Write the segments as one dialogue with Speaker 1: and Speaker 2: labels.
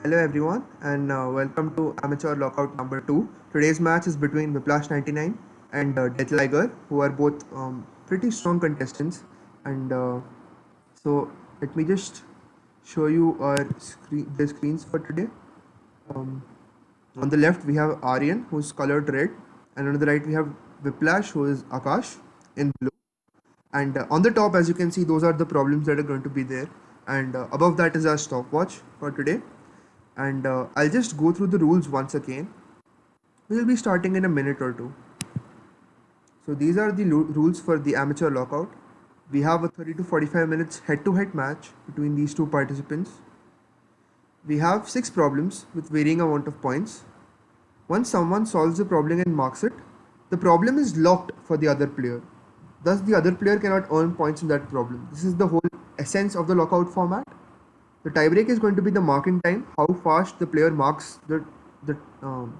Speaker 1: Hello everyone and welcome to Amateur Lockout number 2. Today's match is between Viplash 99 and Death Liger, who are both pretty strong contestants. And so let me just show you the screens for today. Um, on the left we have Aryan, who's colored red, and on the right we have Viplash, who is Akash in blue. And on the top, as you can see, those are the problems that are going to be there. And above that is our stopwatch for today. And I'll just go through the rules once again. We'll be starting in a minute or two. So these are the rules for the amateur lockout. We have a 30 to 45 minutes head-to-head match between these two participants. We have 6 problems with varying amount of points. Once someone solves the problem and marks it, the problem is locked for the other player. Thus, the other player cannot earn points in that problem. This is the whole essence of the lockout format. The tiebreak is going to be the marking time, how fast the player marks the um,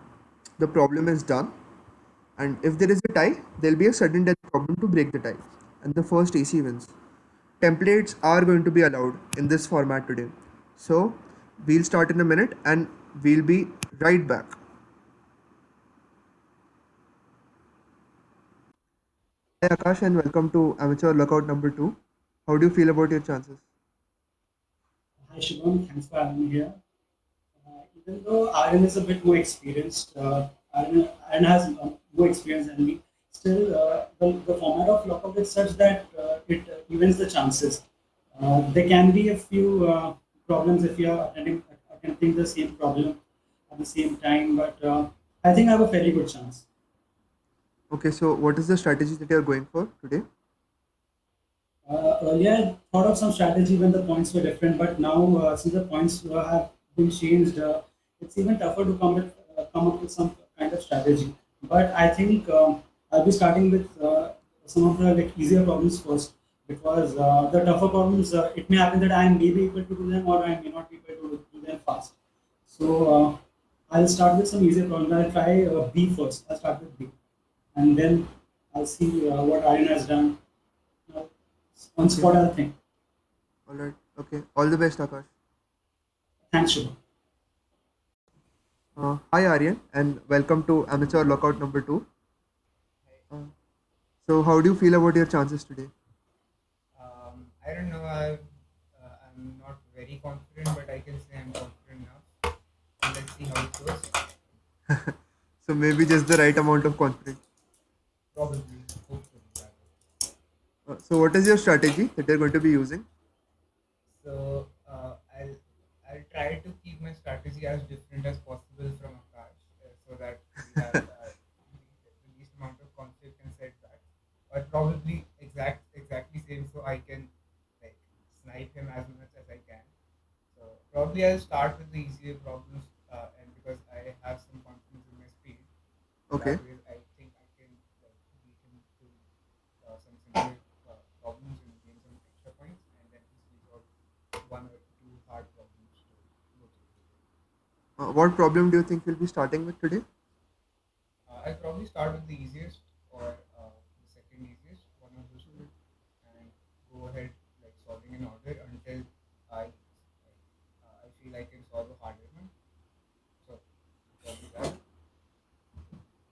Speaker 1: the problem is done. And if there is a tie, there'll be a sudden death problem to break the tie, and the first AC wins. Templates are going to be allowed in this format today. So we'll start in a minute, and we'll be right back. Hi Akash, and welcome to Amateur Lockout number 2. How do you feel about your chances?
Speaker 2: Hi Shubham, thanks for having me here. Even though Aaron is a bit more experienced, Aaron has more experience than me. Still, the format of lockup is such that it evens the chances. There can be a few problems if you are attempting the same problem at the same time, but I think I have a fairly good chance.
Speaker 1: Okay, so what is the strategy that you're going for today?
Speaker 2: Earlier, I thought of some strategy when the points were different, but now since the points have been changed, it's even tougher to come up with some kind of strategy. But I think I'll be starting with some of the easier problems first, because the tougher problems, it may happen that I may be able to do them or I may not be able to do them fast. So I'll start with some easier problems. I'll try B first. I'll start with B, and then I'll see what Aryan has done on
Speaker 1: Okay,
Speaker 2: spot, I'll think.
Speaker 1: all right. Okay, all the best, Akash.
Speaker 2: Thanks, Shubham.
Speaker 1: Hi Aryan, and welcome to Amateur Lockout number 2. Uh, so, how do you feel about your chances today?
Speaker 3: I don't know. I'm not very confident, but I can say I'm confident now. Let's see how it goes.
Speaker 1: So, maybe just the right amount of confidence.
Speaker 3: Probably, hopefully, that.
Speaker 1: So, what is your strategy that you're going to be using?
Speaker 3: So I'll try to keep my strategy as different as possible from Akash, so that we have the least amount of conflict and setbacks. But probably exactly same, so I can like snipe him as much as I can. So probably I'll start with the easier problems, and because I have some confidence in my speed, so
Speaker 1: Okay.
Speaker 3: that way I think I can like beat him to some simpler problems and gain some extra points, and then easily solve one or two hard problems to go through with it.
Speaker 1: What problem do you think you'll be starting with today?
Speaker 3: I'll probably start with the easiest or the second easiest, one of those two, and go ahead like solving in order until I feel I can solve a harder one. So probably
Speaker 1: Uh,
Speaker 3: that.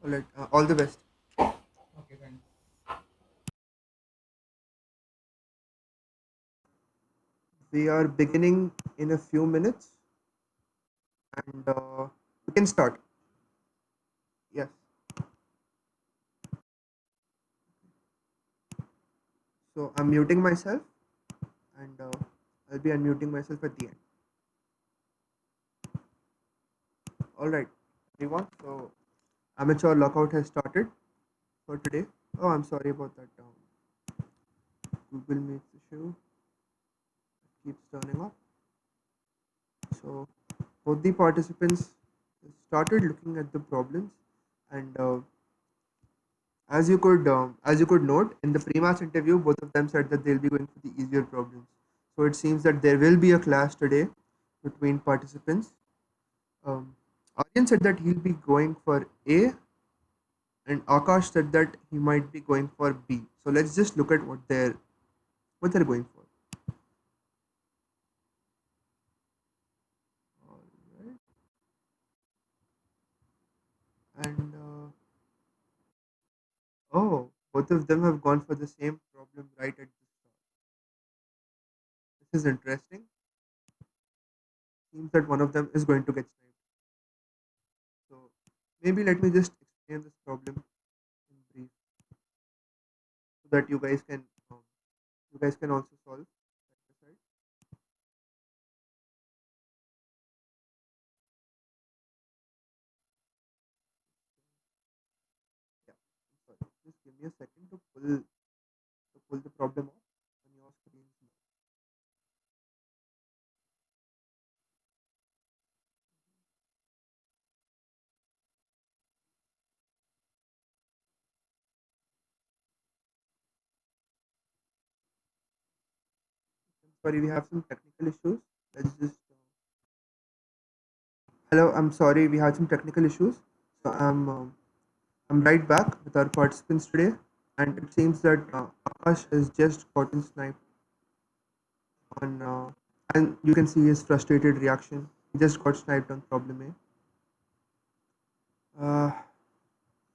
Speaker 1: all right. All the best.
Speaker 3: Okay, thanks.
Speaker 1: We are beginning in a few minutes, and we can start. Yes. So, I'm muting myself, and I'll be unmuting myself at the end. All right, everyone. So, Amateur Lockout has started for today. Oh, I'm sorry about that. Google Meet issue keeps turning off. So both the participants started looking at the problems, and as you could note in the pre-match interview, both of them said that they'll be going for the easier problems. So it seems that there will be a clash today between participants. Um, Aryan said that he'll be going for A, and Akash said that he might be going for B. So let's just look at what they're going for. All both of them have gone for the same problem right at the start. This is interesting. Seems that one of them is going to get sniped. So maybe let me just explain this problem in brief so that um, you guys can also solve side by side. Yeah, I'm sorry. Just give me a second to pull the problem up on your screen. Sorry, we have some technical issues. Let's just hello. I'm sorry, we had some technical issues. So I'm right back with our participants today, and it seems that Akash has just gotten sniped on, and you can see his frustrated reaction. He just got sniped on problem A.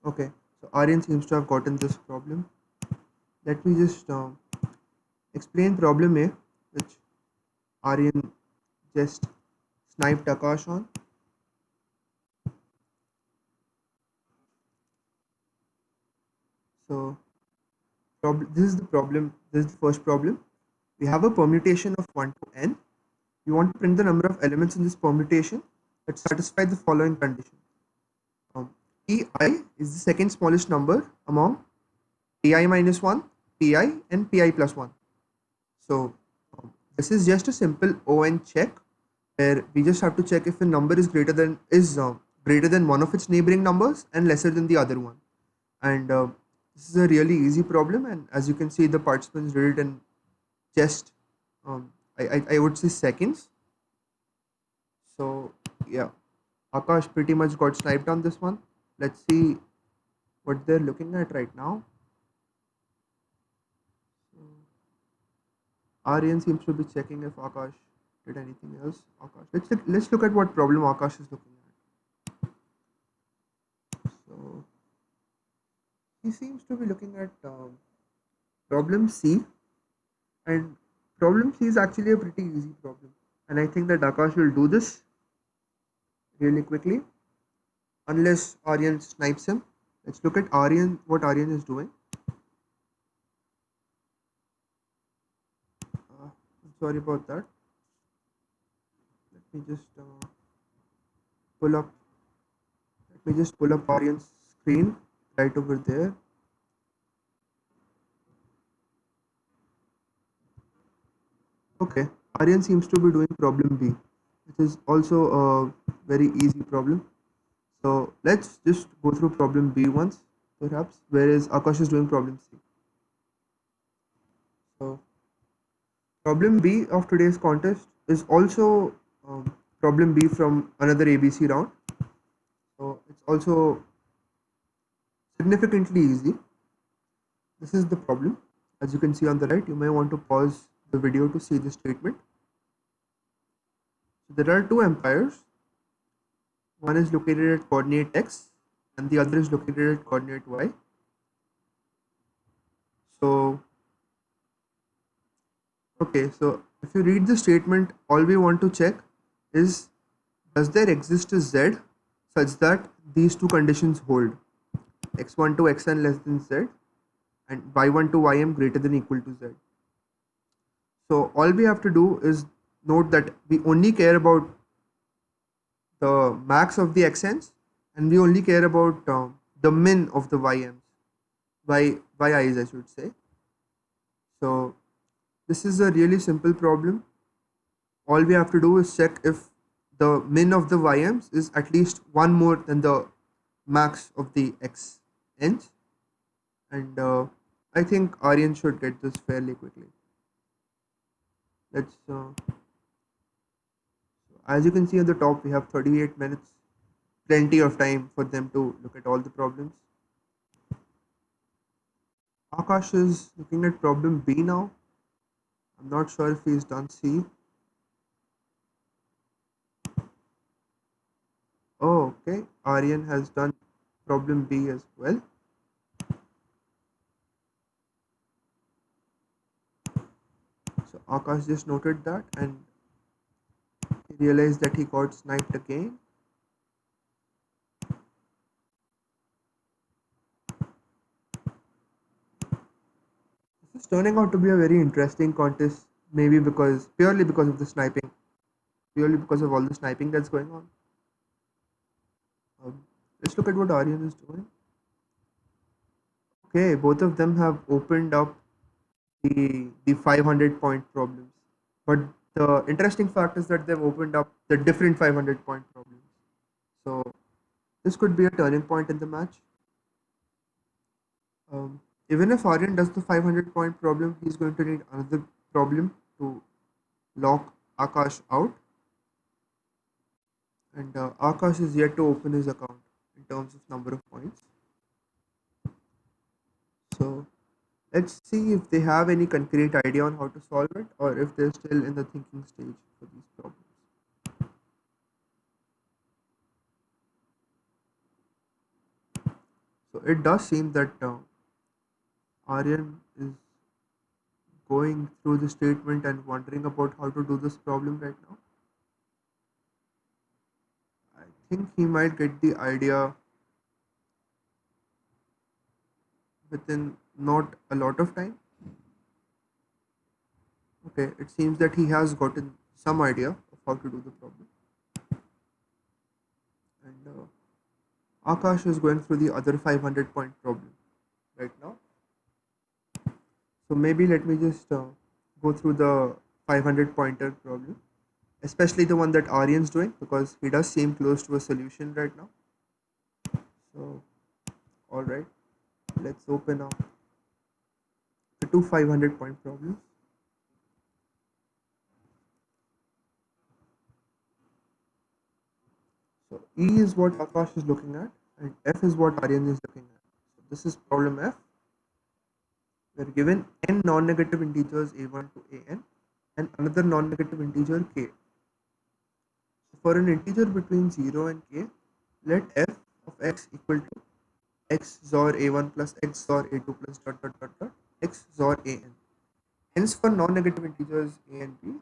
Speaker 1: Okay, so Aryan seems to have gotten this problem. Let me just explain problem A, which Aryan just sniped Akash on. So this is the problem. This is the first problem. We have a permutation of 1 to n. We want to print the number of elements in this permutation that satisfy the following condition. Pi is the second smallest number among pi minus 1, pi, and pi plus 1. So this is just a simple ON check where we just have to check if a number is greater than one of its neighboring numbers and lesser than the other one. And this is a really easy problem, and as you can see, the participants did it in just I would say seconds. So yeah, Akash pretty much got sniped on this one. Let's see what they're looking at right now. Aryan seems to be checking if Akash did anything else. Akash, let's look at what problem Akash is looking at. So he seems to be looking at problem C, and problem C is actually a pretty easy problem. And I think that Akash will do this really quickly, unless Aryan snipes him. Let's look at Aryan, what Aryan is doing. Sorry about that. Let me just pull up. Let me just pull up Aryan's screen right over there. Okay, Aryan seems to be doing problem B, which is also a very easy problem. So let's just go through problem B once, perhaps, whereas Akash is doing problem C. So problem B of today's contest is also problem B from another ABC round. So it's also significantly easy. This is the problem. As you can see on the right, you may want to pause the video to see the statement. So there are two empires. One is located at coordinate x and the other is located at coordinate y. So okay, so if you read the statement, all we want to check is, does there exist a z such that these two conditions hold, x1 to xn less than z and y1 to ym greater than equal to z. So all we have to do is note that we only care about the max of the xn's and we only care about the min of the yms, yi's I should say. So this is a really simple problem. All we have to do is check if the min of the yms is at least one more than the max of the xn's, and I think Aryan should get this fairly quickly. Let's as you can see at the top, we have 38 minutes, plenty of time for them to look at all the problems. Akash is looking at problem B now. I'm not sure if he's done C. Oh, okay. Aryan has done problem B as well. Akash just noted that and he realized that he got sniped again. This is turning out to be a very interesting contest, maybe purely because of the sniping, purely because of all the sniping that's going on. Let's look at what Aryan is doing. Okay, both of them have opened up the 500 point problems. But the interesting fact is that they've opened up the different 500 point problems. So this could be a turning point in the match. Even if Aryan does the 500 point problem, he's going to need another problem to lock Akash out. And Akash is yet to open his account in terms of number of points. So let's see if they have any concrete idea on how to solve it or if they're still in the thinking stage for these problems. So it does seem that Aryan is going through the statement and wondering about how to do this problem right now. I think he might get the idea within not a lot of time. Okay, it seems that he has gotten some idea of how to do the problem. And Akash is going through the other 500 point problem right now. So maybe let me just go through the 500 pointer problem, especially the one that Aryan's doing because he does seem close to a solution right now. So, alright, let's open up the two 500 point problems. So E is what Akash is looking at and F is what Aryan is looking at. So this is problem F. We are given n non-negative integers a1 to an and another non-negative integer k. So for an integer between 0 and k, let f of x equal to x XOR a1 plus x XOR a2 plus dot dot dot dot x XOR an. Hence, for non-negative integers a and b,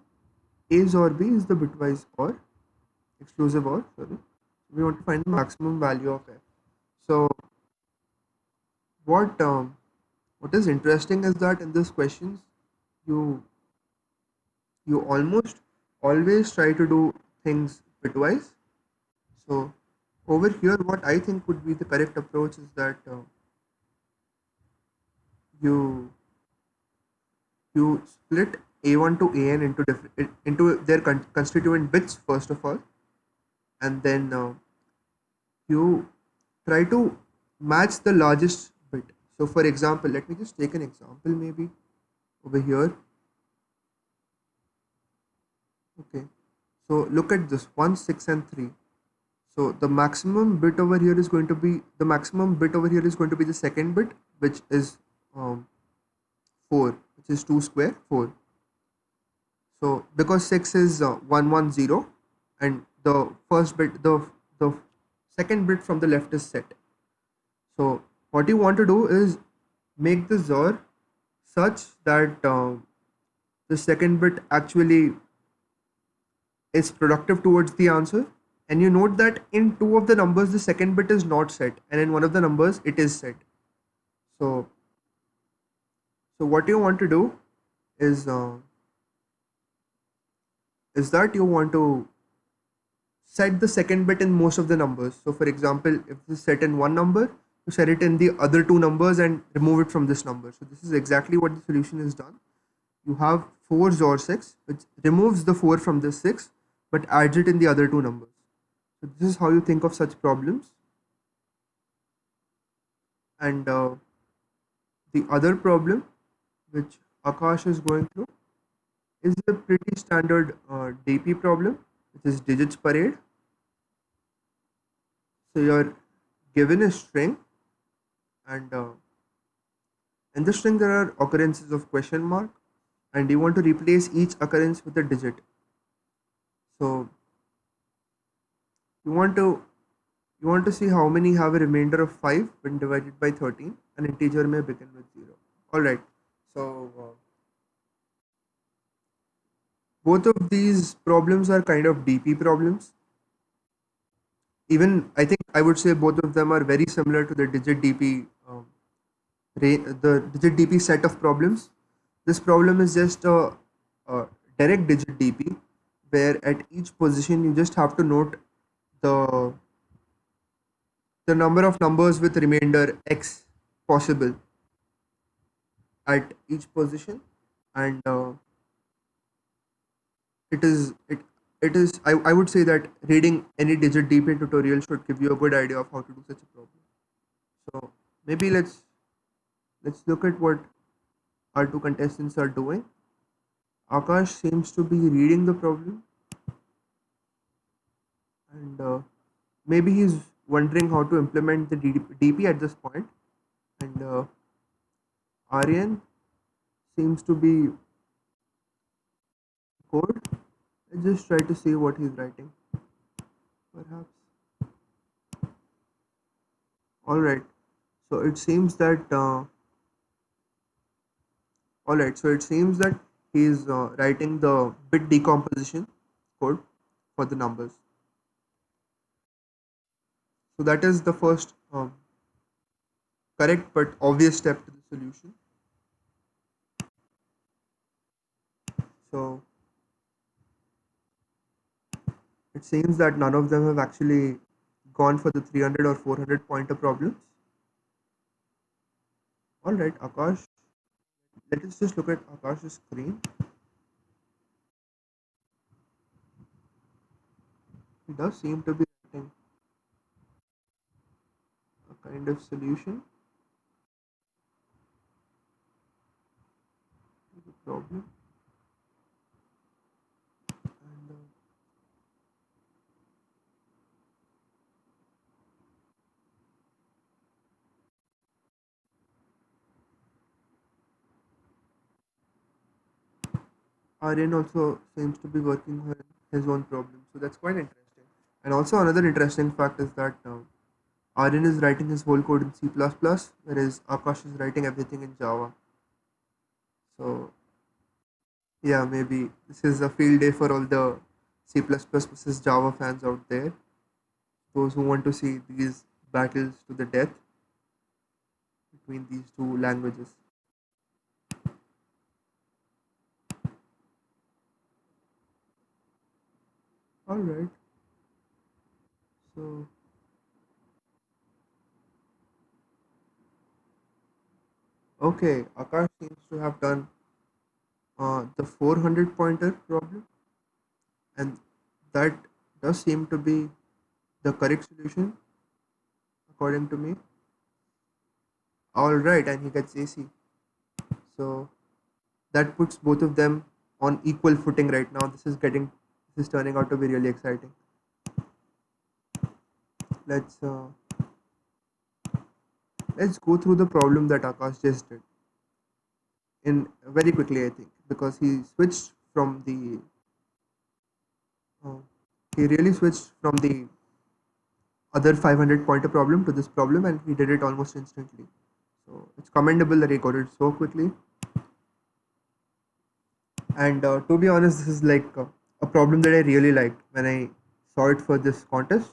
Speaker 1: a XOR b is the bitwise OR, exclusive OR. Sorry, we want to find the maximum value of f. So, what what is interesting is that in these questions, you you almost always try to do things bitwise. So, over here, what I think would be the correct approach is that you you split a1 to an into different into their constituent bits first of all, and then you try to match the largest bit. So for example, let me just take an example maybe over here. Okay, so look at this 1 6 and 3. So the maximum bit over here is going to be the second bit, which is 4, which is 2 square 4. So because 6 is 110 and the second bit from the left is set. So what you want to do is make the XOR such that the second bit actually is productive towards the answer, and you note that in two of the numbers the second bit is not set and in one of the numbers it is set. So what you want to do is that you want to set the second bit in most of the numbers. So for example, if this is set in one number, you set it in the other two numbers and remove it from this number. So this is exactly what the solution is done. You have 4 XOR 6, which removes the 4 from this 6 but adds it in the other two numbers. So this is how you think of such problems. And the other problem which Akash is going through is a pretty standard DP problem, which is digits parade. So you're given a string, and in the string there are occurrences of question mark, and you want to replace each occurrence with a digit. So you want to see how many have a remainder of 5 when divided by 13. An integer may begin with 0. All right. So both of these problems are kind of DP problems. Even I think I would say both of them are very similar to the digit DP, the digit DP set of problems. This problem is just a direct digit DP, where at each position you just have to note the the number of numbers with remainder x possible at each position, and it is I would say that reading any digit DP tutorial should give you a good idea of how to do such a problem. So maybe let's look at what our two contestants are doing. Akash seems to be reading the problem, and maybe he's wondering how to implement the DP at this point. And Aryan seems to be code. Let's just try to see what he's writing. Perhaps. All right. So it seems that all right. So it seems that he's writing the bit decomposition code for the numbers. So that is the first correct but obvious step to the solution. So it seems that none of them have actually gone for the 300 or 400 pointer problems. All right, Akash. Let us just look at Akash's screen. He does seem to be writing a kind of solution to the problem. And Aryan also seems to be working on his own problem. So that's quite interesting. And also another interesting fact is that Aryan is writing his whole code in C++, whereas Akash is writing everything in Java. So yeah, maybe this is a field day for all the C++ versus Java fans out there. Those who want to see these battles to the death between these two languages. All right. So okay, Akash seems to have done the 400 pointer problem, and that does seem to be the correct solution according to me. All right, and he gets AC. So that puts both of them on equal footing right now. This is turning out to be really exciting. Let's uh, let's go through the problem that Akash just did in very quickly, I think, because switched from the uh, he really switched from the other 500 pointer problem to this problem, and he did it almost instantly. So it's commendable that he got it so quickly. And to be honest, this is like a problem that I really liked when I saw it for this contest.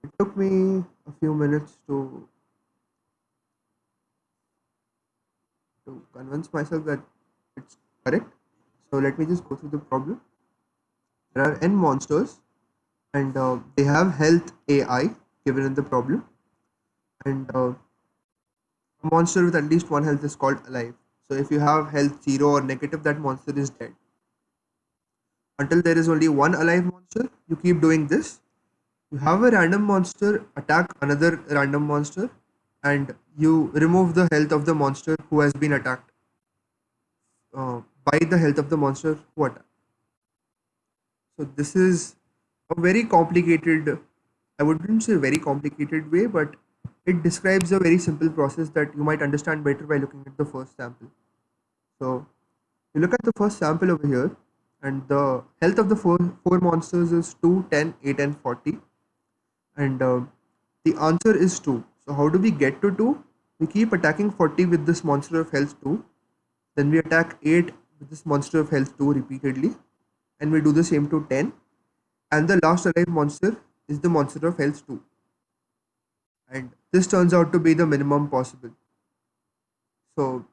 Speaker 1: It took me a few minutes to convince myself that it's correct. So let me just go through the problem. There are n monsters, and they have health AI given in the problem, and a monster with at least one health is called alive. So if you have health 0 or negative, that monster is dead. Until there is only one alive monster, you keep doing this. You have a random monster attack another random monster, and you remove the health of the monster who has been attacked by the health of the monster who attacked. So this is a very complicated, I wouldn't say very complicated way, but it describes a very simple process that you might understand better by looking at the first sample. So you look at the first sample over here, and the health of the four monsters is 2, 10, 8, and 40. And the answer is 2. So how do we get to 2? We keep attacking 40 with this monster of health 2. Then we attack 8 with this monster of health 2 repeatedly, and we do the same to 10. And the last alive monster is the monster of health 2. And this turns out to be the minimum possible. So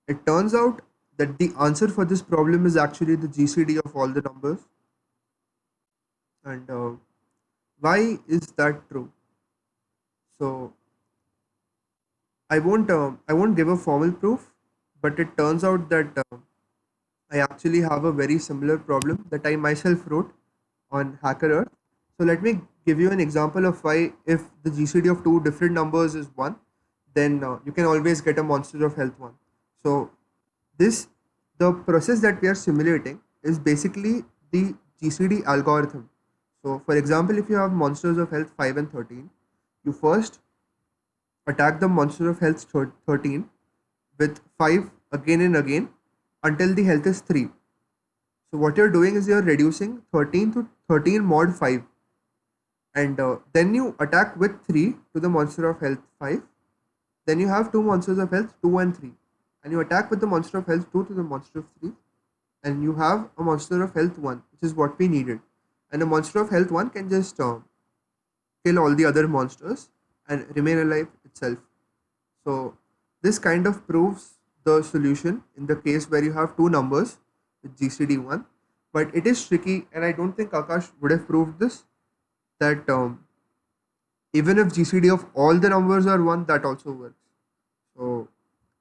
Speaker 1: it turns out that the answer for this problem is actually the GCD of all the numbers. And why is that true? So I won't give a formal proof, but it turns out that I actually have a very similar problem that I myself wrote on Hacker Earth. So let me give you an example of why if the GCD of two different numbers is 1, then you can always get a monster of health 1. So this the process that we are simulating is basically the GCD algorithm. So for example, if you have monsters of health 5 and 13, you first attack the monster of health 13 with 5 again and again until the health is 3. So what you're doing is you're reducing 13 to 13 mod 5, and then you attack with 3 to the monster of health 5. Then you have two monsters of health 2 and 3, and you attack with the monster of health 2 to the monster of 3, and you have a monster of health 1, which is what we needed. And a monster of health 1 can just kill all the other monsters and remain alive itself. So this kind of proves the solution in the case where you have two numbers with GCD 1, but it is tricky, and I don't think Akash would have proved this, that even if GCD of all the numbers are 1, that also works. So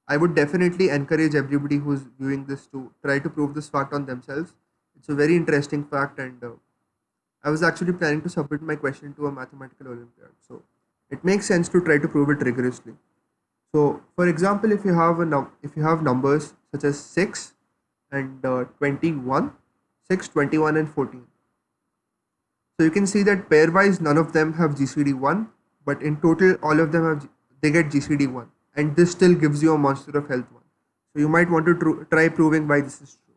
Speaker 1: I would definitely encourage everybody who's viewing this to try to prove this fact on themselves. It's a very interesting fact, and I was actually planning to submit my question to a mathematical Olympiad. So it makes sense to try to prove it rigorously. So, for example, if you have numbers such as 6 and 21, 6, 21, and 14. So you can see that pairwise none of them have GCD 1, but in total all of them they get GCD 1, and this still gives you a monster of health 1. So you might want to try proving why this is true.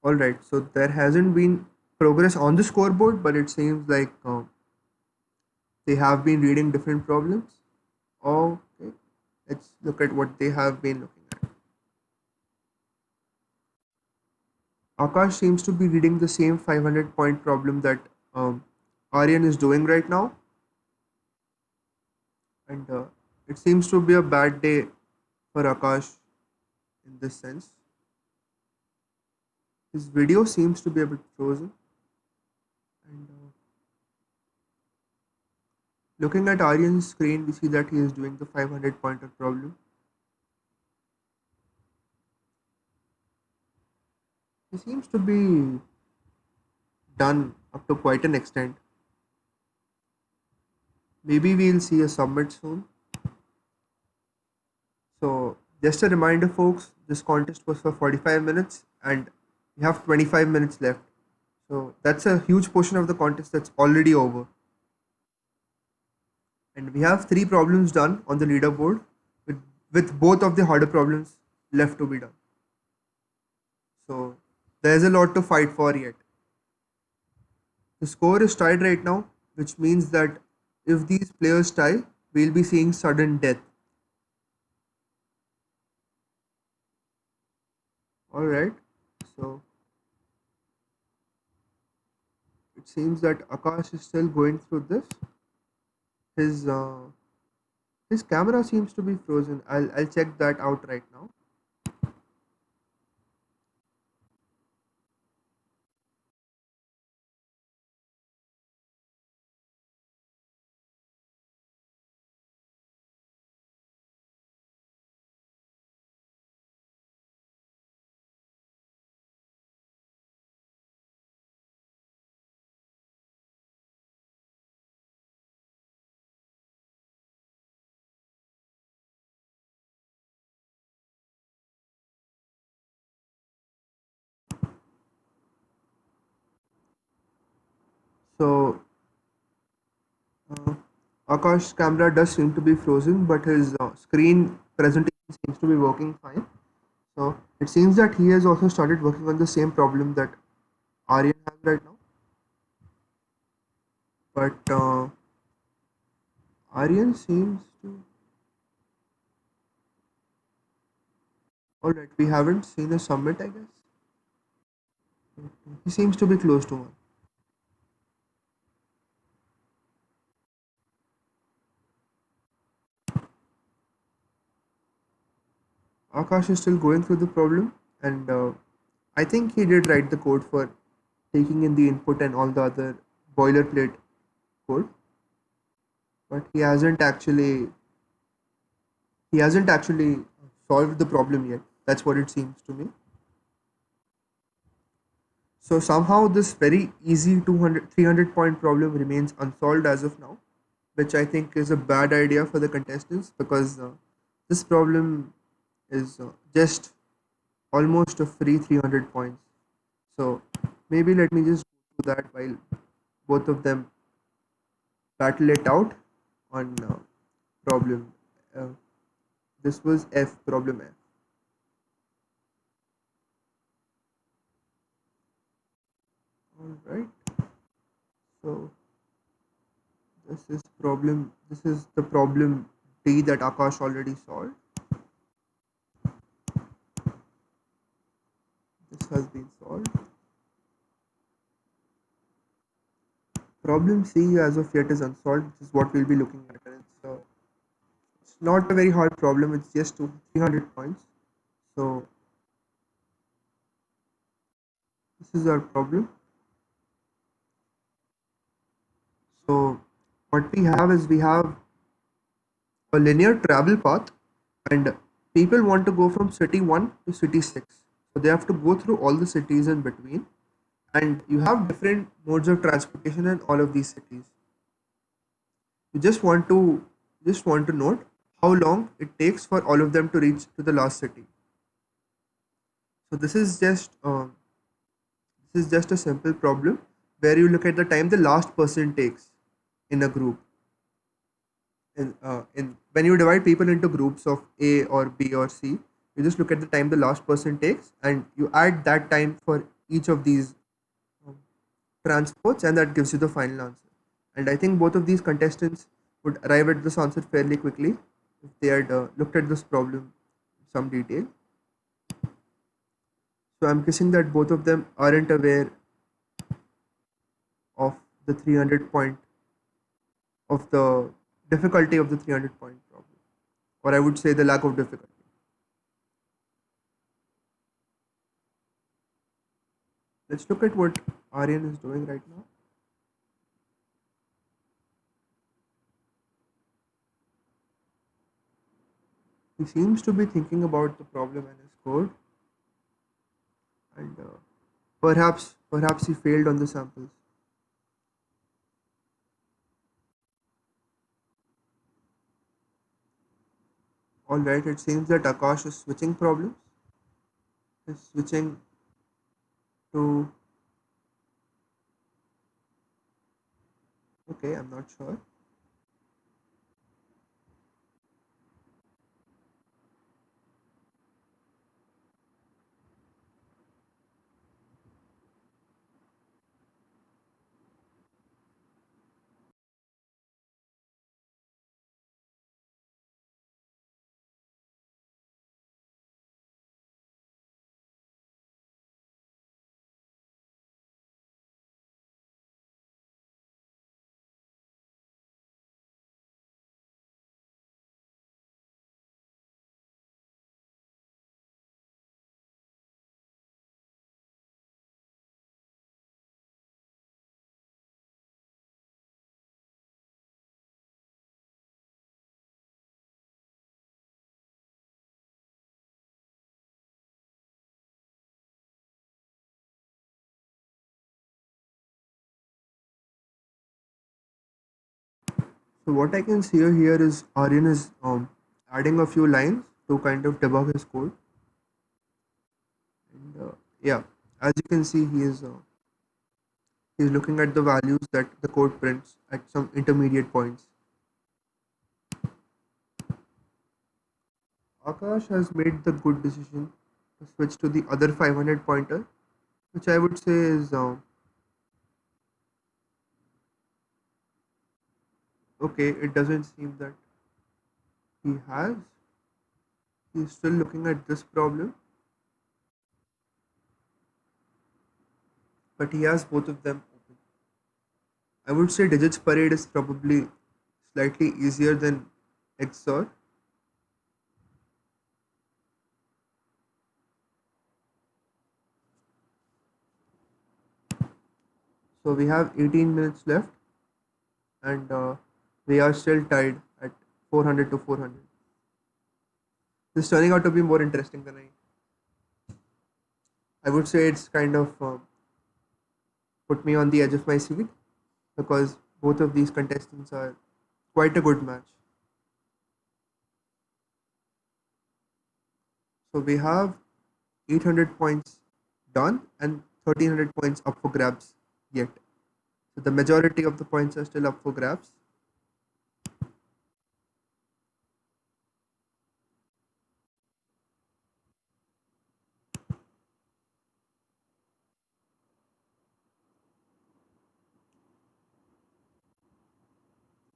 Speaker 1: Alright, so there hasn't been progress on the scoreboard, but it seems like they have been reading different problems. Okay, let's look at what they have been looking at. Akash seems to be reading the same 500-point problem that Aryan is doing right now, and it seems to be a bad day for Akash in this sense. His video seems to be a bit frozen, and looking at Aryan's screen, we see that he is doing the 500-pointer problem. He seems to be done up to quite an extent. Maybe we'll see a submit soon. So just a reminder, folks, this contest was for 45 minutes and we have 25 minutes left. So that's a huge portion of the contest that's already over. And we have 3 problems done on the leaderboard with both of the harder problems left to be done. So there's a lot to fight for yet. The score is tied right now, which means that if these players tie, we'll be seeing sudden death. Alright, so it seems that Akash is still going through this. His his camera seems to be frozen. I'll check that out right now. So uh, Akash's camera does seem to be frozen, but his screen presentation seems to be working fine. So it seems that he has also started working on the same problem that Aryan has right now. But Aryan seems to Alright, we haven't seen a submit, I guess. He seems to be close to one. Akash is still going through the problem, and I think he did write the code for taking in the input and all the other boilerplate code, but he hasn't actually solved the problem yet. That's what it seems to me. So somehow this very easy 200 300 point problem remains unsolved as of now, which I think is a bad idea for the contestants because this problem is just almost a free 300 points. So maybe let me just do that while both of them battle it out on problem. Uh, this was F, problem F. All right. So this is the problem D that Akash already solved. This has been solved. Problem C as of yet is unsolved, which is what we'll be looking at. And it's not a very hard problem, it's just 300 points. So this is our problem. So what we have is we have a linear travel path and people want to go from city 1 to city 6. So they have to go through all the cities in between and you have different modes of transportation in all of these cities. You just want to note how long it takes for all of them to reach to the last city. So this is just a simple problem where you look at the time the last person takes in a group. In when you divide people into groups of A or B or C, you just look at the time the last person takes and you add that time for each of these um, transports, and that gives you the final answer. And I think both of these contestants would arrive at this answer fairly quickly if they had looked at this problem in some detail. So I'm guessing that both of them aren't aware of the 300 point of the difficulty of the 300 point problem, or I would say the lack of difficulty. Let's look at what Aryan is doing right now. He seems to be thinking about the problem and his code, and perhaps he failed on the samples. All right, it seems that Akash is switching problems. Is switching to, okay, I'm not sure. So what I can see here is Aryan is adding a few lines to kind of debug his code, and yeah, as you can see, he is looking at the values that the code prints at some intermediate points. Akash has made the good decision to switch to the other 500 pointer, which I would say is okay. It doesn't seem that he has. He's still looking at this problem, but he has both of them open. I would say digits parade is probably slightly easier than XOR. So we have 18 minutes left, and we are still tied at 400 to 400. This is turning out to be more interesting than I would say it's kind of put me on the edge of my seat because both of these contestants are quite a good match. So we have 800 points done and 1300 points up for grabs yet. So the majority of the points are still up for grabs.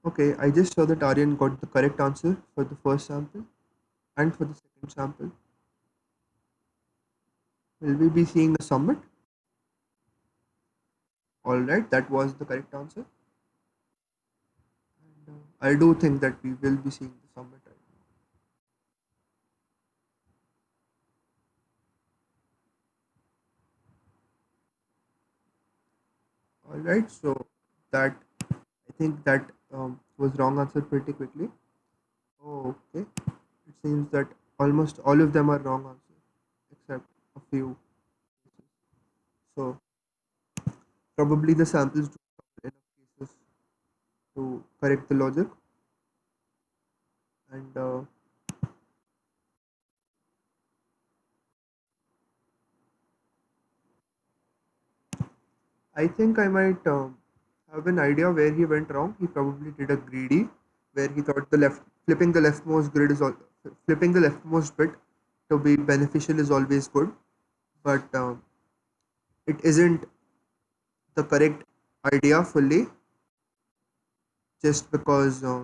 Speaker 1: Okay, I just saw that Aryan got the correct answer for the first sample and for the second sample. Will we be seeing a summit? Alright, that was the correct answer. And I do think that we will be seeing the summit right now. Alright, so that I think that was wrong answer pretty quickly. Oh, okay. It seems that almost all of them are wrong answers except a few. So probably the samples do cover enough cases to correct the logic. And I think I might have an idea where he went wrong. He probably did a greedy, where he thought the left flipping the leftmost grid is all flipping the leftmost bit to be beneficial is always good, but it isn't the correct idea fully. Just because there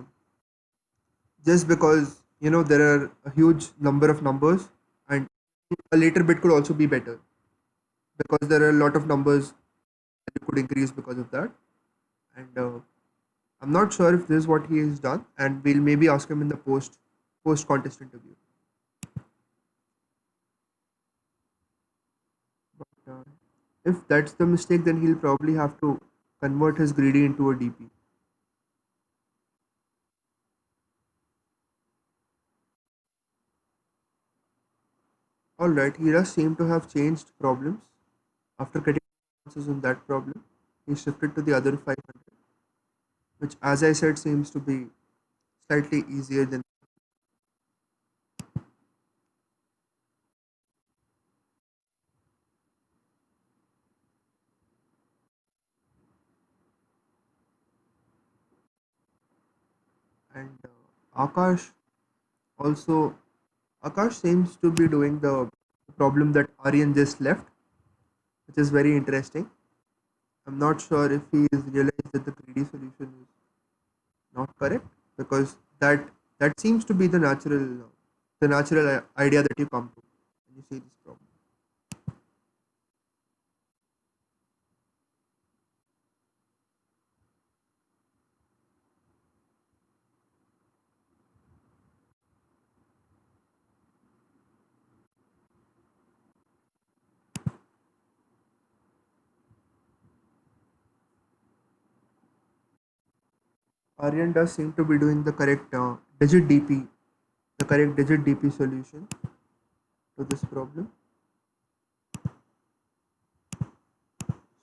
Speaker 1: are a huge number of numbers, and a later bit could also be better because there are a lot of numbers that it could increase because of that. And I'm not sure if this is what he has done, and we'll maybe ask him in the post contest interview. But if that's the mistake, then he'll probably have to convert his greedy into a DP. All right, he does seem to have changed problems after getting answers on that problem. He shifted to the other 500, which, as I said, seems to be slightly easier than. And Akash also Akash seems to be doing the problem that Aryan just left, which is very interesting. I'm not sure if he has realized that the greedy solution is not correct because that seems to be the natural idea that you come to when you see this problem. Aryan does seem to be doing the correct digit DP solution to this problem.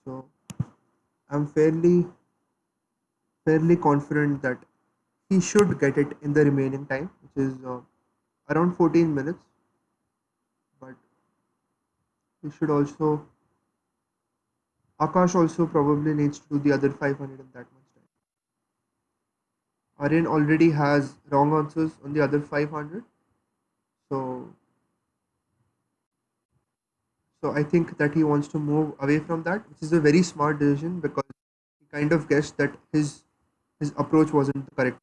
Speaker 1: So I'm fairly confident that he should get it in the remaining time, which is around 14 minutes. But he should also Akash also probably needs to do the other 500 in that much time. Aryan already has wrong answers on the other 500, so I think that he wants to move away from that, which is a very smart decision because he kind of guessed that his approach wasn't the correct.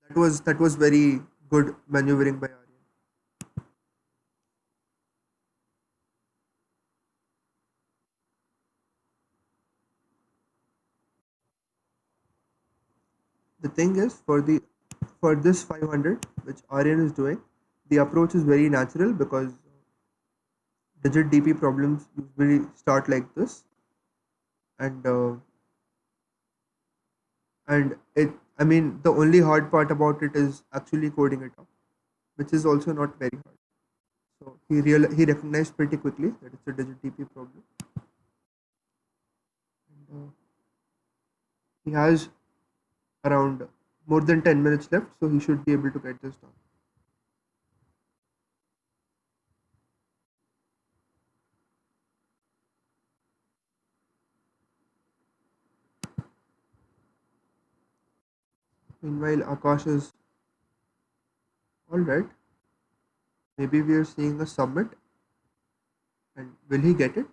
Speaker 1: That was very good maneuvering by Aryan. The thing is, for this 500 which Aryan is doing, the approach is very natural because digit DP problems usually start like this, and I mean, the only hard part about it is actually coding it up, which is also not very hard. So he recognized pretty quickly that it's a digit DP problem. And, he has around more than 10 minutes left, so he should be able to get this done. Meanwhile, Akash is all right. Maybe we are seeing a submit, and will he get it?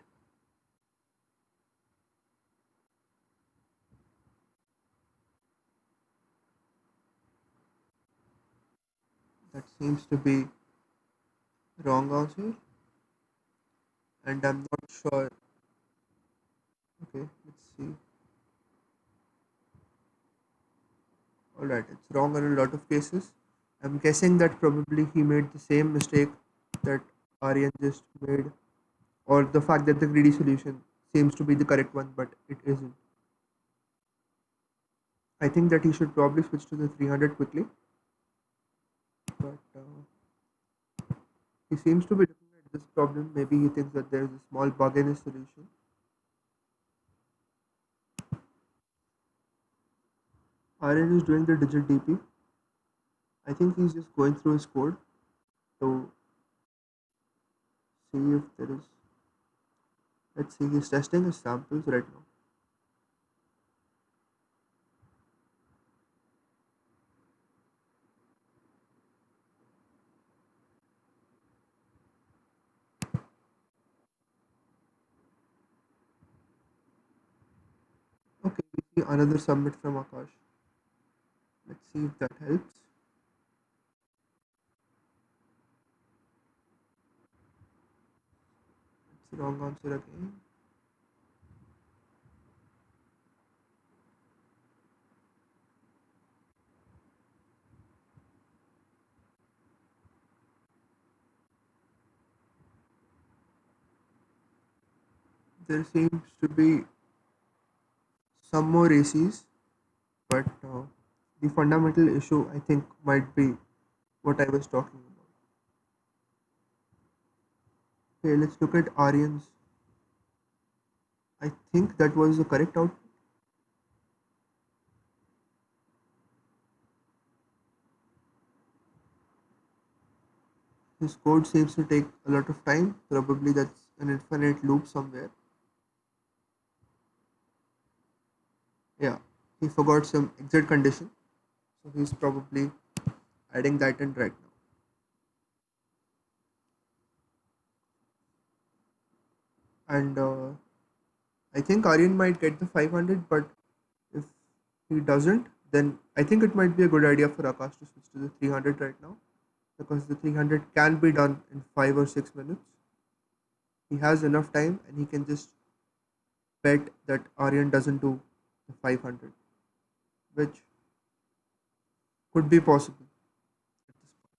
Speaker 1: That seems to be wrong answer, and I'm not sure. Okay, let's see. All right, it's wrong in a lot of cases. I'm guessing that probably he made the same mistake that Aryan just made, or the fact that the greedy solution seems to be the correct one, but it isn't. I think that he should probably switch to the 300 quickly, but he seems to be looking at this problem. Maybe he thinks that there is a small bug in his solution. Aryan is doing the digit DP. I think he's just going through his code to see if there is. Let's see, he's testing his samples right now. Okay, we see another submit from Akash. Let's see if that helps. It's the wrong answer again. There seems to be some more ACs, but the fundamental issue I think might be what I was talking about. Okay, let's look at Aryan's. I think that was the correct output. His code seems to take a lot of time. Probably that's an infinite loop somewhere. Yeah, he forgot some exit condition, so he's probably adding that in right now. And I think Aryan might get the 500, but if he doesn't, then I think it might be a good idea for Akash to switch to the 300 right now, because the 300 can be done in 5 or 6 minutes. He has enough time and he can just bet that Aryan doesn't do the 500, which could be possible at this point.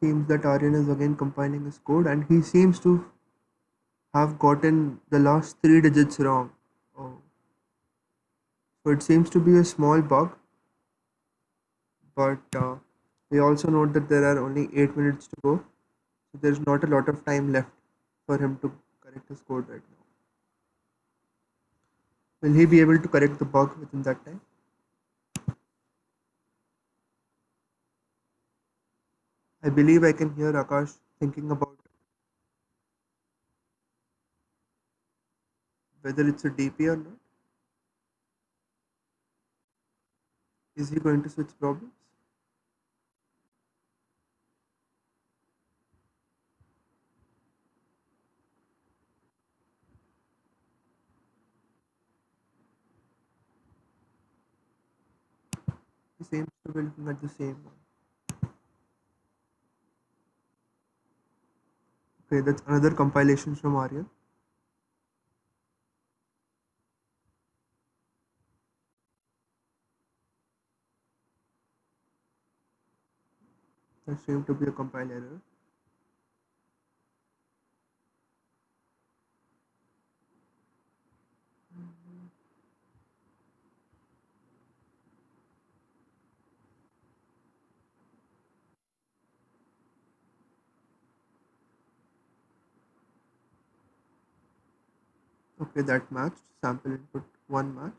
Speaker 1: Seems that Aryan is again compiling his code and he seems to have gotten the last three digits wrong. Oh, so it seems to be a small bug, but we also note that there are only 8 minutes to go, so there's not a lot of time left for him to correct his code right now. Will he be able to correct the bug within that time? I believe I can hear Akash thinking about whether it's a DP or not. Is he going to switch problems? He seems to be looking at the same one. Okay, that's another compilation from Aryan. That seemed to be a compile error. Okay, that matched. Sample input 1 match.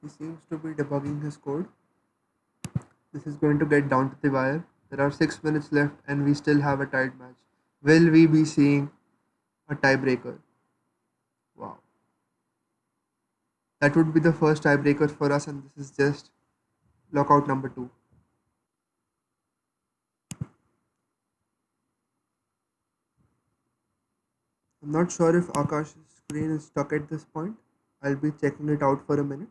Speaker 1: He seems to be debugging his code. This is going to get down to the wire. There are 6 minutes left and we still have a tied match. Will we be seeing a tiebreaker? Wow. That would be the first tiebreaker for us, and this is just lockout number 2. I'm not sure if Akash's screen is stuck at this point. I'll be checking it out for a minute.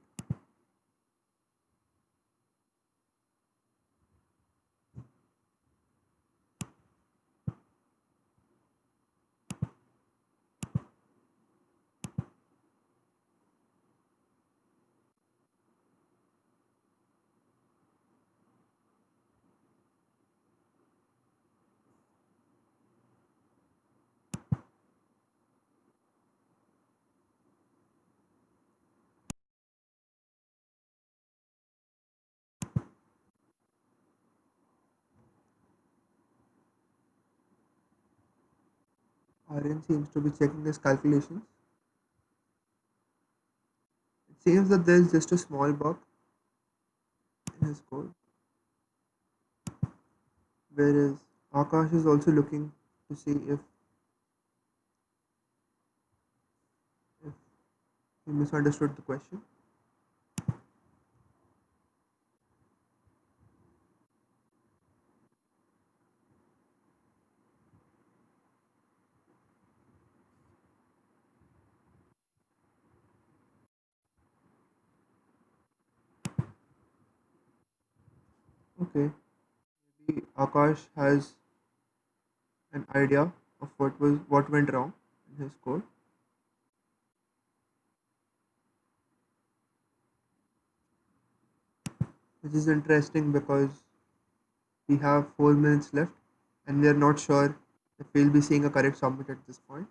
Speaker 1: Aryan seems to be checking his calculations. It seems that there is just a small bug in his code, whereas Akash is also looking to see if he misunderstood the question. Okay, maybe Akash has an idea of what went wrong in his code, which is interesting because we have 4 minutes left and we are not sure if we'll be seeing a correct submit at this point.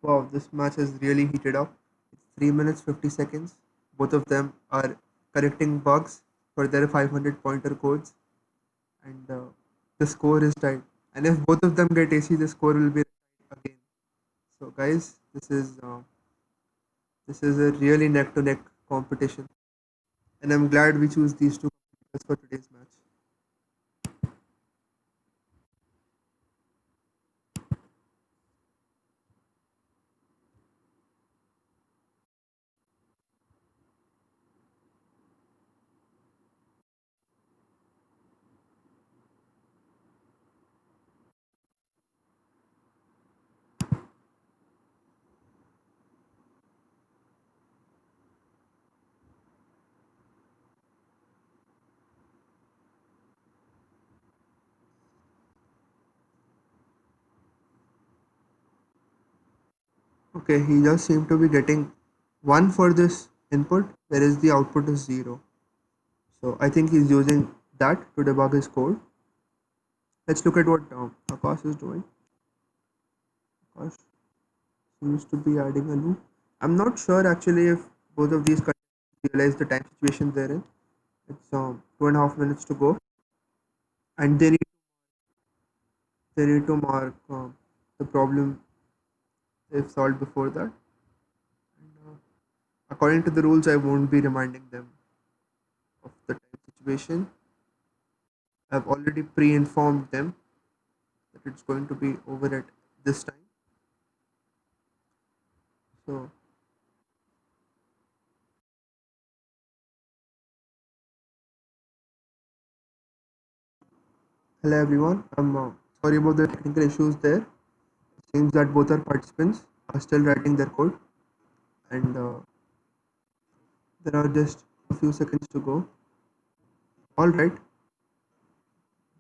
Speaker 1: Wow, this match has really heated up. It's 3 minutes 50 seconds. Both of them are correcting bugs for their 500 pointer codes, and the score is tied. And if both of them get AC, the score will be tied again. So, guys, this is a really neck to neck competition, and I'm glad we choose these two competitors for today's match. Okay, he just seemed to be getting 1 for this input, whereas the output is 0. So I think he's using that to debug his code. Let's look at what Akash is doing. Akash seems to be adding a loop. I'm not sure actually if both of these realize the time situation they're in. It's 2.5 minutes to go, and they need to mark the problem they've solved before that. And, according to the rules, I won't be reminding them of the time situation. I've already pre-informed them that it's going to be over at this time. So hello everyone. I'm sorry about the technical issues there. It seems that both our participants are still writing their code, and there are just a few seconds to go. All right,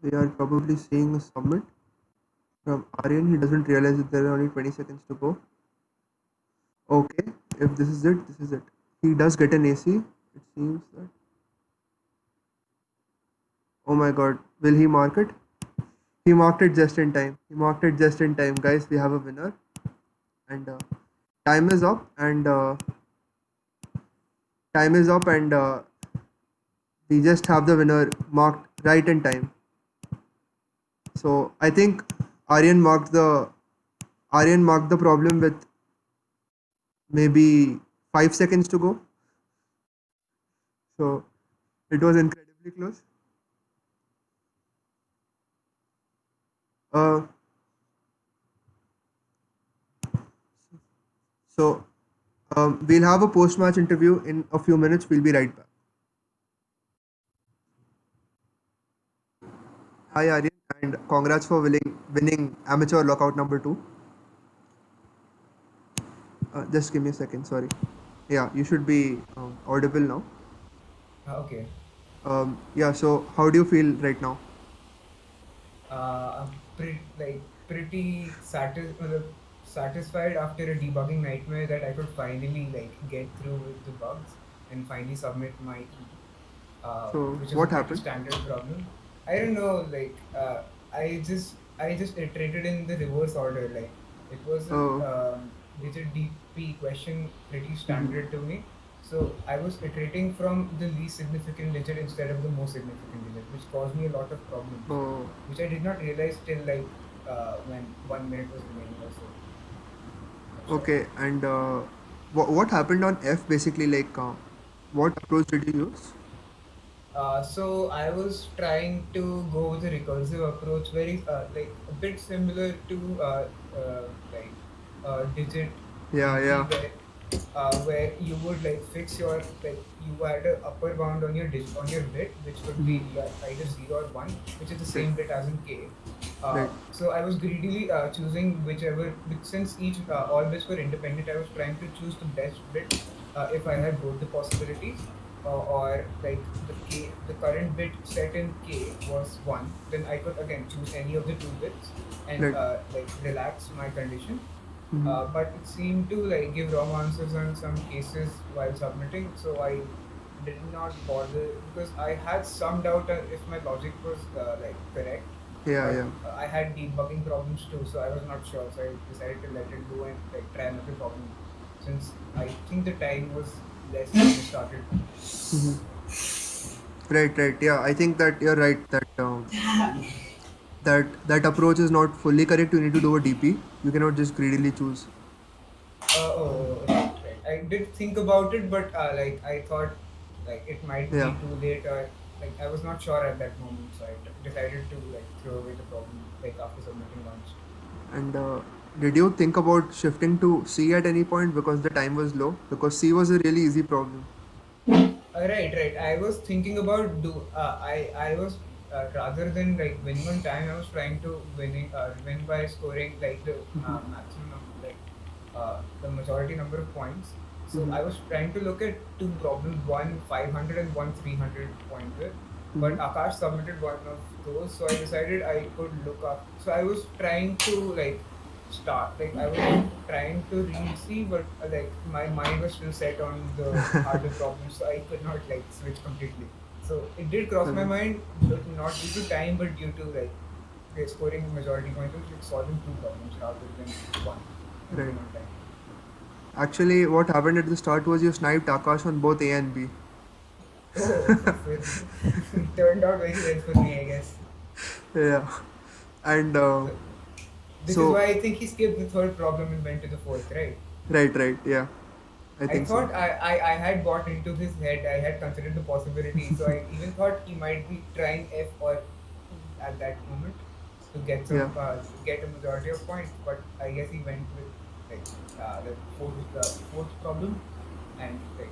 Speaker 1: we are probably seeing a submit from Aryan. He doesn't realize that there are only 20 seconds to go. Okay, if this is it, this is it. He does get an AC. It seems that. Oh my god, will he mark it? He marked it just in time. He marked it just in time, guys. We have a winner, and time is up, and time is up, and we just have the winner marked right in time. So I think Aryan marked the Aryan marked the problem with maybe 5 seconds to go. So it was incredibly close. Uh, so we'll have a post-match interview in a few minutes. We'll be right back. Hi Aryan, and congrats for winning amateur lockout number 2. Just give me a second. Sorry. Yeah, you should be audible now.
Speaker 3: Okay.
Speaker 1: Yeah. So how do you feel right now?
Speaker 3: I'm pretty satisfied after a debugging nightmare that I could finally get through with the bugs and finally submit my
Speaker 1: So
Speaker 3: which is a
Speaker 1: what
Speaker 3: pretty
Speaker 1: happened?
Speaker 3: standard problem. I don't know, I just iterated in the reverse order. Like it was a
Speaker 1: Oh.
Speaker 3: digit DP question, pretty
Speaker 1: Mhm.
Speaker 3: standard to me. So I was iterating from the least significant digit instead of the most significant digit, which caused me a lot of problems,
Speaker 1: Oh.
Speaker 3: which I did not realize till when 1 minute was remaining or so. Sure.
Speaker 1: Okay. And what happened on F basically? Like, what approach did you use?
Speaker 3: So I was trying to go with a recursive approach, very a bit similar to digit
Speaker 1: Yeah.
Speaker 3: DP,
Speaker 1: Yeah.
Speaker 3: where you would fix your you had a upper bound on your on your bit, which could be
Speaker 1: Mhm.
Speaker 3: either 0 or 1, which is the
Speaker 1: Right.
Speaker 3: same bit as in K.
Speaker 1: Right.
Speaker 3: So I was greedily choosing since each all bits were independent. I was trying to choose the best bit if I had both the possibilities, or the current bit set in K was 1, then I could again choose any of the two bits and
Speaker 1: Right.
Speaker 3: relax my condition.
Speaker 1: Mhm.
Speaker 3: But it seemed to give wrong answers in some cases while submitting, so I did not bother because I had some doubt if my logic was correct,
Speaker 1: Yeah.
Speaker 3: but
Speaker 1: Yeah.
Speaker 3: I had debugging problems too, so I was not sure. So I decided to let it go and try another problem, since I think the time was less when I started.
Speaker 1: Mhm. Right. Right. Yeah. I think that you're right. That approach is not fully correct. You need to do a DP. You cannot just greedily choose.
Speaker 3: Oh, right, right. I did think about it, but I thought it might
Speaker 1: Yeah.
Speaker 3: be too late, or I was not sure at that moment, so I decided to throw away the problem after submitting once.
Speaker 1: And did you think about shifting to C at any point because the time was low? Because C was a really easy problem.
Speaker 3: Right, right. I was thinking about I was rather than winning on time, I was trying to win by scoring the maximum the majority number of points. So
Speaker 1: Mhm.
Speaker 3: I was trying to look at two problems, one 500 and one 300 pointer. But
Speaker 1: Mhm.
Speaker 3: Akash submitted one of those, so I decided I could look up. So I was trying to start. Like I was trying to read C, but like my mind was still set on the harder problems, so I could not like switch completely. So it did cross my
Speaker 1: Correct.
Speaker 3: mind, but not due to time, but due to like scoring majority points, like solving two problems rather than one in
Speaker 1: Right.
Speaker 3: given time.
Speaker 1: Actually, what happened at the start was you sniped Akash on both A and B.
Speaker 3: Oh, so it turned out very well for me, I guess.
Speaker 1: Yeah. And
Speaker 3: So this is
Speaker 1: so,
Speaker 3: why I think he skipped the third problem and went to the fourth, right?
Speaker 1: right, right. Yeah, I
Speaker 3: I
Speaker 1: think so.
Speaker 3: thought I had got into his head. I had considered the possibility. So I even thought he might be trying F or E at that moment to get
Speaker 1: Yeah.
Speaker 3: get a majority of points. But I guess he went with like the fourth problem and like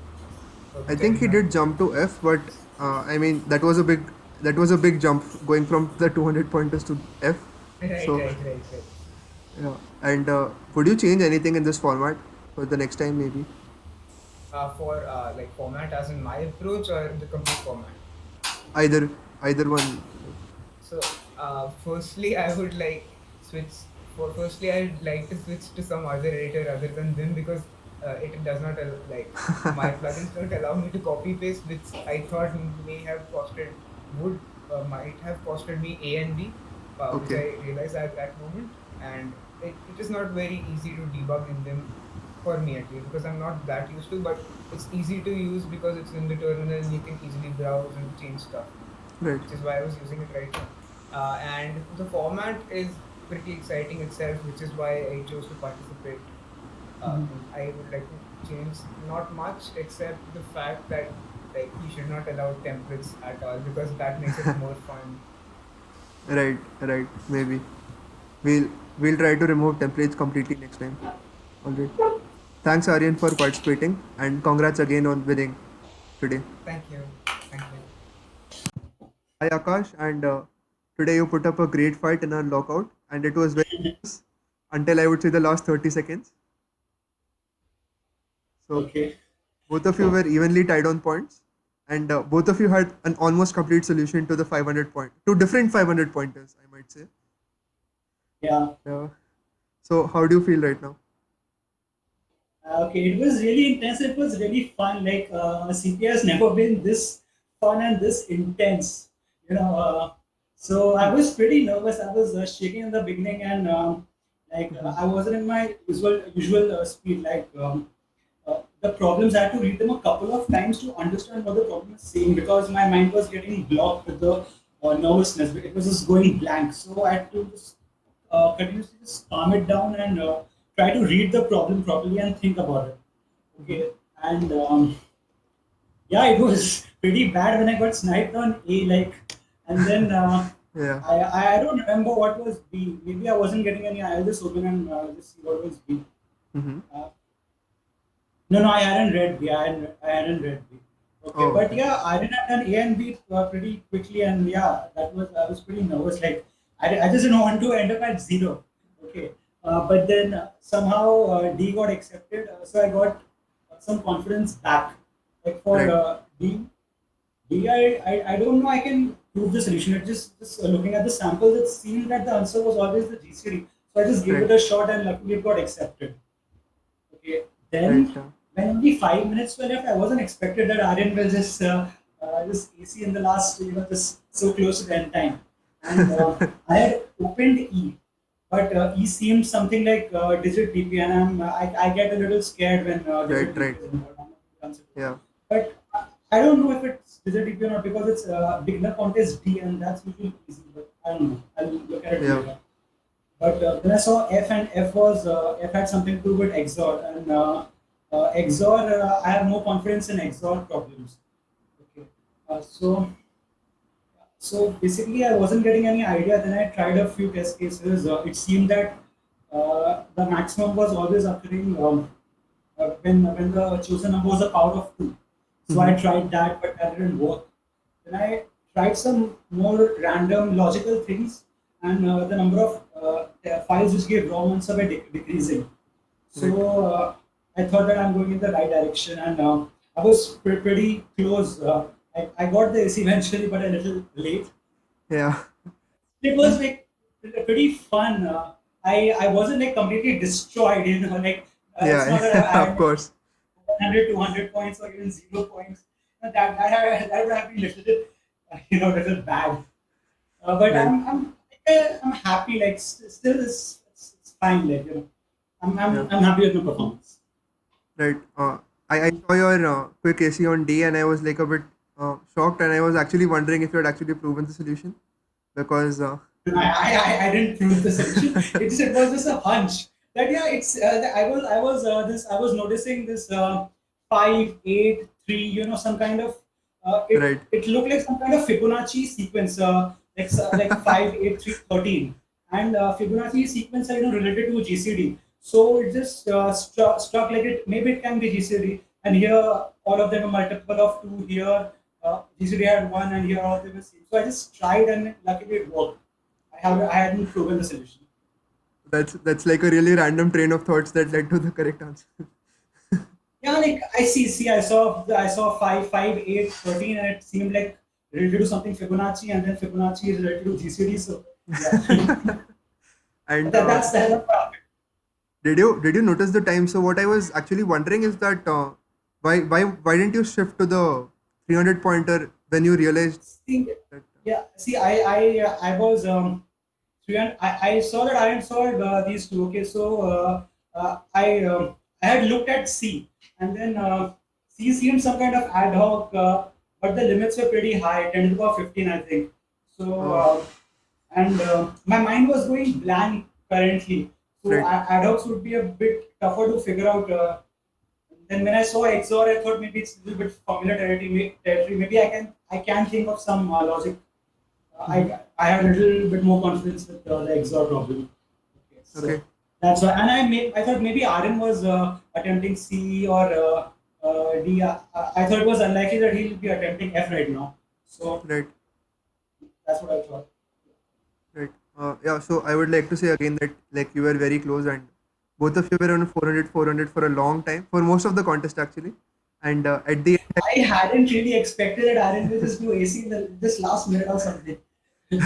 Speaker 1: I
Speaker 3: which I
Speaker 1: think
Speaker 3: did
Speaker 1: he
Speaker 3: not
Speaker 1: did
Speaker 3: use.
Speaker 1: jump to F, but I mean that was a big jump going from the 200 pointers to F.
Speaker 3: Right,
Speaker 1: So
Speaker 3: right, right, right.
Speaker 1: yeah. And would you change anything in this format for the next time maybe?
Speaker 3: For like format as in my approach or the complete format.
Speaker 1: Either either one.
Speaker 3: So, firstly, I would like switch. Firstly, I'd like to switch to some other editor other than Vim because it does not like my plugins don't allow me to copy paste, which I thought may have costed would might have costed me A and B, which
Speaker 1: Okay.
Speaker 3: I realized at that moment, and it is not very easy to debug in Vim for me at least because I'm not that used to, but it's easy to use because it's in the terminal and you can easily browse and change stuff,
Speaker 1: Right.
Speaker 3: which is why I was using it right now. And the format is pretty exciting itself, which is why I chose to participate. I would like to change not much except the fact that like you should not allow templates at all because that makes it more fun.
Speaker 1: Right. Right. Maybe we'll we'll try to remove templates completely next time. All right. Thanks Aryan for participating and congrats again on winning today.
Speaker 3: Thank you, thank you.
Speaker 1: Hi Akash, and today you put up a great fight in our lockout, and it was very close until I would say the last 30 seconds. So
Speaker 2: Okay.
Speaker 1: both of you were evenly tied on points, and both of you had an almost complete solution to the 500 point, two different 500 pointers, I might say.
Speaker 2: Yeah.
Speaker 1: So how do you feel right now?
Speaker 2: Okay, it was really intense. It was really fun. Like CP has never been this fun and this intense. You know, so I was pretty nervous. I was shaking in the beginning, and
Speaker 1: Mm-hmm.
Speaker 2: I wasn't in my usual speed. The problems, I had to read them a couple of times to understand what the problem is saying because my mind was getting blocked with the nervousness. It was just going blank. So I had to just continuously just calm it down and try to read the problem properly and think about it.
Speaker 1: Mm-hmm.
Speaker 2: Okay, and yeah, it was pretty bad when I got sniped on A. And then
Speaker 1: Yeah.
Speaker 2: I don't remember what was B. Maybe I wasn't getting any. I'll just open and just see what was B.
Speaker 1: Mm-hmm.
Speaker 2: Uh, No, no, I hadn't read B. I hadn't read B. Okay,
Speaker 1: Oh,
Speaker 2: but
Speaker 1: okay.
Speaker 2: yeah, I did have done A and B pretty quickly, and yeah, I was pretty nervous. I just didn't want to end up at zero. Okay, but then somehow D got accepted, so I got some confidence back. Like for
Speaker 1: Right.
Speaker 2: I don't know. I can prove the solution. It just looking at the samples, it seemed that the answer was always the GCD. So I just gave
Speaker 1: Right.
Speaker 2: it a shot, and luckily it got accepted. Okay.
Speaker 1: Right.
Speaker 2: Then when only 5 minutes were left, I wasn't expected that Aryan will just AC in the last, just so close to the end time. And I had opened E, but E seemed something like digit DP, and I get a little scared when digit
Speaker 1: Right.
Speaker 2: DP
Speaker 1: Right.
Speaker 2: is involved. I'm not considering.
Speaker 1: Yeah.
Speaker 2: But I don't know if it's digit DP or not because it's beginner contest D, and that's usually easy. But I don't know. I'll look at it
Speaker 1: Yeah.
Speaker 2: later. But then I saw F, and F had something to do with XOR, and XOR, I have no confidence in XOR problems. Okay, so basically I wasn't getting any idea. Then I tried a few test cases. It seemed that the maximum was always occurring when the chosen number was a power of two. So I
Speaker 1: Mm-hmm.
Speaker 2: tried that, but that didn't work. Then I tried some more random logical things, and the number of files which gave wrong answer were decreasing.
Speaker 1: Right.
Speaker 2: So I thought that I'm going in the right direction, and I was pretty close. I got this eventually, but a little late.
Speaker 1: Yeah.
Speaker 2: It was like pretty fun. I wasn't like completely destroyed, like it's not that I
Speaker 1: Yeah, of
Speaker 2: had
Speaker 1: course.
Speaker 2: 100, 200 points or even 0 points. That would have been little bit, little bad. But
Speaker 1: Right.
Speaker 2: I'm happy. Like still, it's fine. Like
Speaker 1: Yeah.
Speaker 2: I'm happy with my performance.
Speaker 1: Right. I saw your quick essay on D, and I was like a bit shocked, and I was actually wondering if you had actually proven the solution because
Speaker 2: I didn't prove the solution. It was just a hunch that yeah, it's I was noticing this 5, 8, 3. Some kind of
Speaker 1: right.
Speaker 2: it looked like some kind of Fibonacci sequence, like 5, 8, 3, 13, and Fibonacci sequence are related to GCD. So it just struck like it maybe it can be GCD, and here all of them are multiple of two. Here GCD had one, and here all of them are same. So I just tried, and luckily it worked. I hadn't proven the solution.
Speaker 1: That's like a really random train of thoughts that led to the correct answer.
Speaker 2: Yeah, like I saw 5, 5, 8, 13, and it seemed like related to something Fibonacci, and then Fibonacci is related to GCD. So yeah,
Speaker 1: And
Speaker 2: that's what happened.
Speaker 1: did you notice the time? So what I was actually wondering is that why didn't you shift to the 300 pointer when you realized
Speaker 2: See,
Speaker 1: that?
Speaker 2: yeah, see, I was 300. I saw that I had solved these two. Okay, so I had looked at C, and then C seemed some kind of ad hoc, but the limits were pretty high, 10 to the power 15, I think. So
Speaker 1: Oh,
Speaker 2: and my mind was going blank currently. So
Speaker 1: right.
Speaker 2: ad hocs would be a bit tougher to figure out. Then when I saw XOR, I thought maybe it's a little bit familiar territory. Maybe I can think of some logic.
Speaker 1: Mhm.
Speaker 2: I have a little bit more confidence with the XOR problem. Okay, so
Speaker 1: Okay.
Speaker 2: that's why. And I thought maybe Aryan was attempting C or D. I thought it was unlikely that he'll be attempting F right now. So
Speaker 1: Right.
Speaker 2: that's what I thought.
Speaker 1: Right. Yeah. So I would like to say again that like you were very close, and both of you were on 400 for a long time, for most of the contest actually. And at the end,
Speaker 2: I hadn't really expected that Aryan will just do AC in this last minute or something. I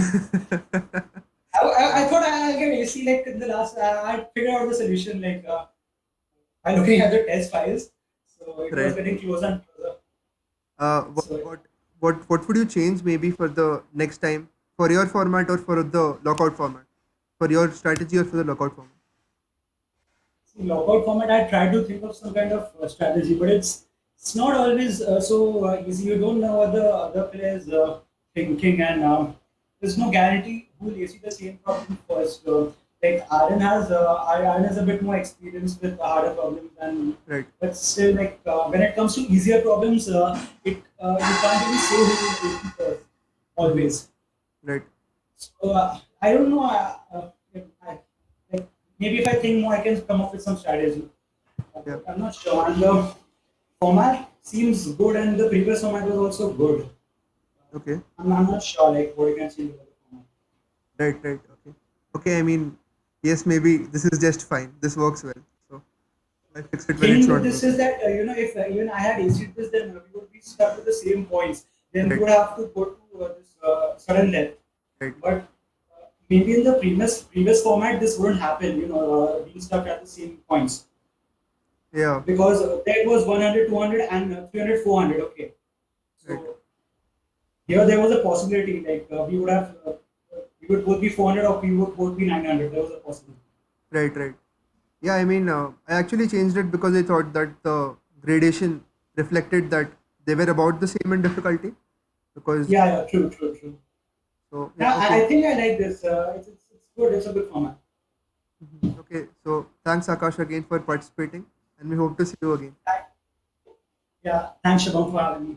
Speaker 2: thought I'll get AC like in the last. I figured out the solution like by looking at the test files. So it was
Speaker 1: right.
Speaker 2: getting closer and closer.
Speaker 1: Uh, what,
Speaker 2: So
Speaker 1: what what would you change maybe for the next time for your format or for the lockout format, for your strategy or for the lockout format?
Speaker 2: see, lockout format, I tried to think of some kind of strategy, but it's not always so easy. You don't know what the other players thinking, and there's no guarantee who will AC the same problem first. Like Aaron has a bit more experience with harder problems, and
Speaker 1: Right.
Speaker 2: but still, like when it comes to easier problems, it you can't really say who will AC first
Speaker 1: Hmm.
Speaker 2: always.
Speaker 1: Right.
Speaker 2: So I don't know. If like maybe if I think more, I can come up with some strategy.
Speaker 1: Yeah.
Speaker 2: But I'm not sure. And the format seems good, and the previous format was also good.
Speaker 1: Okay.
Speaker 2: I'm not sure like what you can change about the format.
Speaker 1: Right. Right. Okay. Okay. I mean, yes, maybe this is just fine. This works well. So I fix it when it's
Speaker 2: Thing with
Speaker 1: not
Speaker 2: this is
Speaker 1: working.
Speaker 2: that if even I had AC'd this, then we would be stuck with the same points. Then we
Speaker 1: Right.
Speaker 2: would have to go to this sudden death.
Speaker 1: Right.
Speaker 2: But maybe in the previous format, this wouldn't happen. Being stuck at the same points.
Speaker 1: Yeah.
Speaker 2: Because there was 100, 200, and 300, 400. Okay,
Speaker 1: Right.
Speaker 2: so here there was a possibility like we would both be 400 or we would both be 900. There was a possibility.
Speaker 1: Right. Right. Yeah, I mean, I actually changed it because I thought that the gradation reflected that they were about the same in difficulty. Because
Speaker 2: Yeah, yeah, true, true, true.
Speaker 1: so yeah,
Speaker 2: Yeah, I
Speaker 1: okay.
Speaker 2: think I like this. It's good. It's a good format.
Speaker 1: Mhm. Okay, so thanks Akash again for participating, and we hope to see you again.
Speaker 2: Yeah, thanks Shabam for having me.